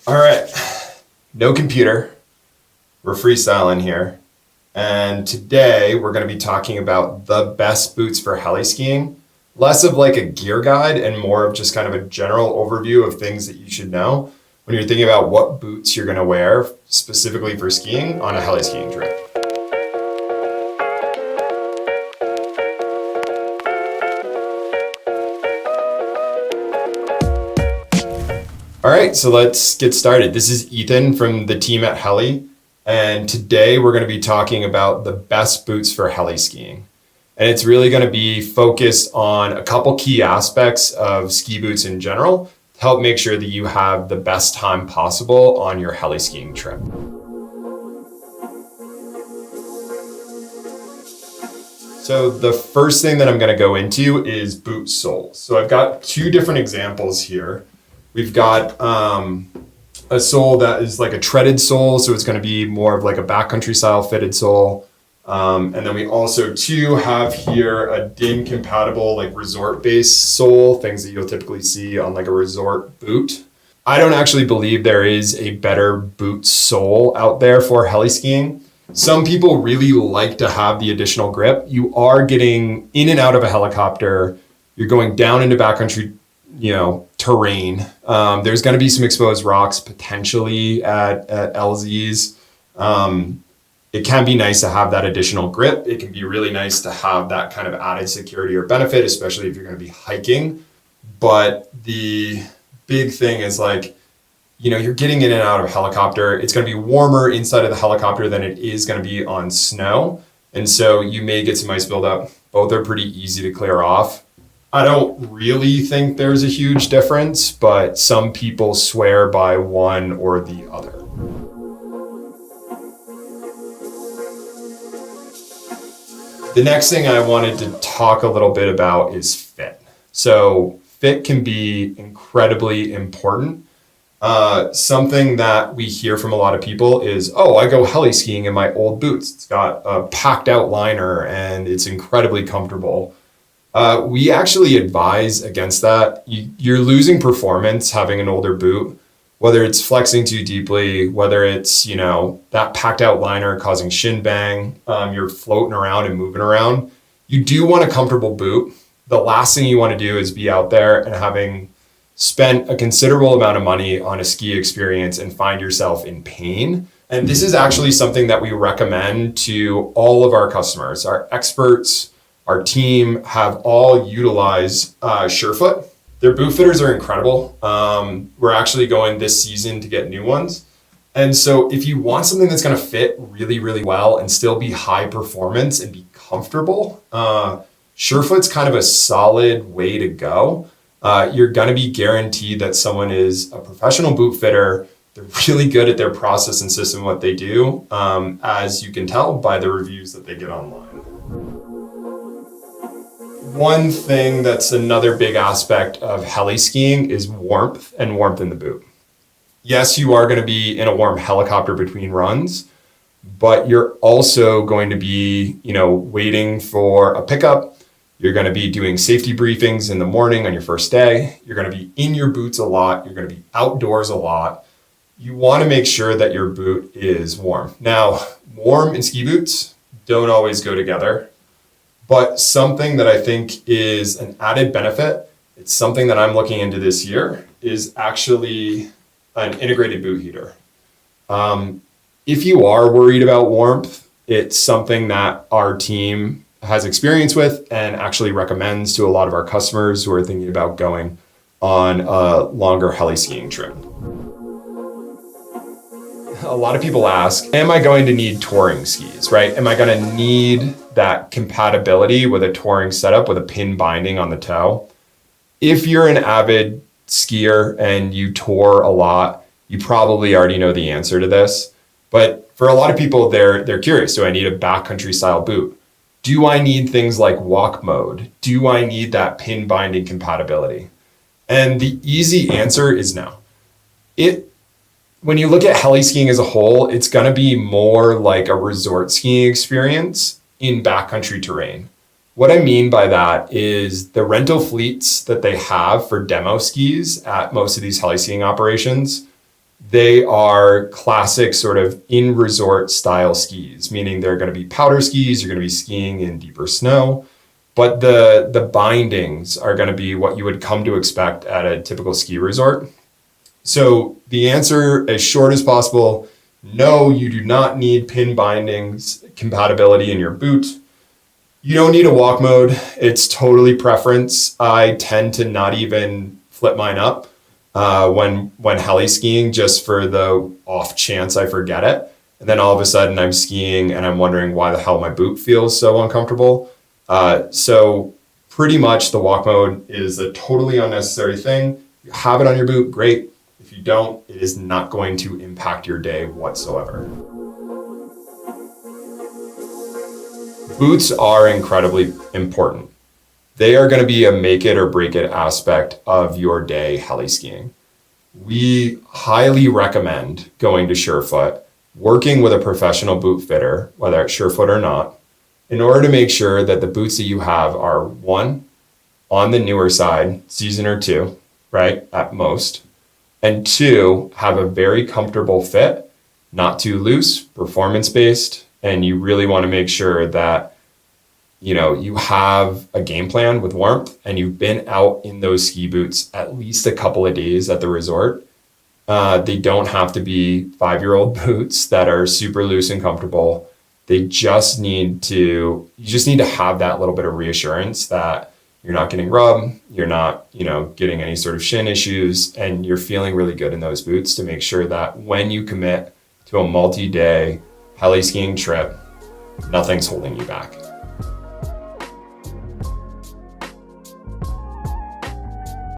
All right, no computer. We're freestyling here. And today we're going to be talking about the best boots for heliskiing. Less of like a gear guide and more of just kind of a general overview of things that you should know when you're thinking about what boots you're going to wear specifically for skiing on a heliskiing trip. All right, so let's get started. This is Ethan from the team at Heli, and today we're going to be talking about the best boots for heliskiing. And it's really going to be focused on a couple key aspects of ski boots in general to help make sure that you have the best time possible on your heliskiing trip. So the first thing that I'm going to go into is boot soles. So I've got two different examples here. We've got a sole that is like a treaded sole, so it's going to be more of like a backcountry style fitted sole. And then we also too have here a DIN compatible like resort based sole, things that you'll typically see on like a resort boot. I don't actually believe there is a better boot sole out there for heliskiing. Some people really like to have the additional grip. You are getting in and out of a helicopter. You're going down into backcountry, terrain. There's going to be some exposed rocks potentially at LZs. It can be nice to have that additional grip. It can be really nice to have that kind of added security or benefit, especially if you're going to be hiking. But the big thing is you're getting in and out of a helicopter. It's going to be warmer inside of the helicopter than it is going to be on snow. And so you may get some ice buildup. Both are pretty easy to clear off. I don't really think there's a huge difference, but some people swear by one or the other. The next thing I wanted to talk a little bit about is fit. So fit can be incredibly important. Something that we hear from a lot of people is, I go heliskiing in my old boots. It's got a packed out liner and it's incredibly comfortable. We actually advise against that. You're losing performance having an older boot, whether it's flexing too deeply, whether it's, that packed out liner causing shin bang, you're floating around and moving around. You do want a comfortable boot. The last thing you want to do is be out there and having spent a considerable amount of money on a ski experience and find yourself in pain. And this is actually something that we recommend to all of our customers. Our experts, our team have all utilized Surefoot. Their boot fitters are incredible. We're actually going this season to get new ones. And so if you want something that's going to fit really, really well and still be high performance and be comfortable, Surefoot's kind of a solid way to go. You're going to be guaranteed that someone is a professional boot fitter. They're really good at their process and system, what they do, as you can tell by the reviews that they get online. One thing that's another big aspect of heliskiing is warmth and warmth in the boot. Yes, you are going to be in a warm helicopter between runs, but you're also going to be, waiting for a pickup. You're going to be doing safety briefings in the morning on your first day. You're going to be in your boots a lot. You're going to be outdoors a lot. You want to make sure that your boot is warm. Now, warm and ski boots don't always go together. But something that I think is an added benefit, it's something that I'm looking into this year, is actually an integrated boot heater. If you are worried about warmth, it's something that our team has experience with and actually recommends to a lot of our customers who are thinking about going on a longer heliskiing trip. A lot of people ask, am I going to need touring skis, right? Am I going to need that compatibility with a touring setup with a pin binding on the toe? If you're an avid skier and you tour a lot, you probably already know the answer to this. But for a lot of people, they're curious. Do I need a backcountry style boot? Do I need things like walk mode? Do I need that pin binding compatibility? And the easy answer is no. When you look at heliskiing as a whole, it's going to be more like a resort skiing experience in backcountry terrain. What I mean by that is the rental fleets that they have for demo skis at most of these heliskiing operations, They are classic sort of in resort style skis, meaning they're going to be powder skis, you're going to be skiing in deeper snow, but the bindings are going to be what you would come to expect at a typical ski resort. So the answer, as short as possible, no, you do not need pin bindings compatibility in your boot. You don't need a walk mode. It's totally preference. I tend to not even flip mine up when heli-skiing, just for the off chance I forget it. And then all of a sudden I'm skiing and I'm wondering why the hell my boot feels so uncomfortable. So pretty much the walk mode is a totally unnecessary thing. You have it on your boot, great. If you don't, it is not going to impact your day whatsoever. Boots are incredibly important. They are going to be a make it or break it aspect of your day heli-skiing. We highly recommend going to Surefoot, working with a professional boot fitter, whether it's Surefoot or not, in order to make sure that the boots that you have are, one, on the newer side, season or two, right, at most, and two, have a very comfortable fit, not too loose, performance-based, and you really want to make sure that you have a game plan with warmth and you've been out in those ski boots at least a couple of days at the resort. They don't have to be 5-year-old boots that are super loose and comfortable. You just need to have that little bit of reassurance that you're not getting rubbed, you're not, getting any sort of shin issues, and you're feeling really good in those boots to make sure that when you commit to a multi-day heli-skiing trip, nothing's holding you back.